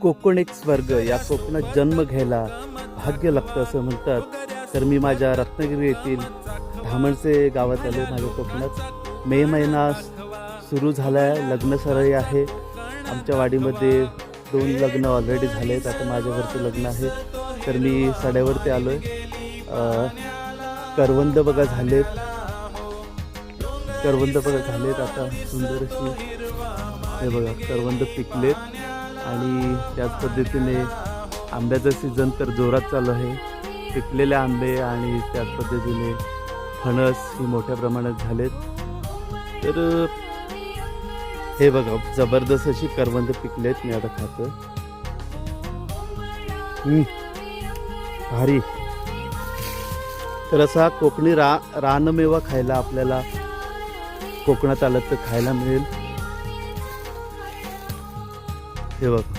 कोकण एक स्वर्ग. या कोकणात जन्म घ्यायला भाग्य लागतं असं म्हणतात. तर मी माझ्या रत्नागिरी येथील धामणचे गावात आलो. माझ्या कोकणात मे महिना सुरू झाला आहे. लग्नसराई आहे. आमच्या वाडीमध्ये 2 लग्न ऑलरेडी झाले आहेत. आता माझ्या घरचं लग्न आहे. तर मी सड्यावरती आलो आहे. करवंद बघा झालेत. आता सुंदर अशी हे बघा करवंद पिकलेत. आणि त्याच पद्धतीने आंब्याचा सीझन तर जोरात चालू आहे. पिकलेले आंबे आणि त्याच पद्धतीने फणस ही मोठ्या प्रमाणात झालेत. तर हे बघा जबरदस्त अशी करवंद पिकलेत. मी आता खातो. भारी. तर असा कोकणी रानमेवा खायला आपल्याला कोकणात आलं तर खायला मिळेल. हे बघा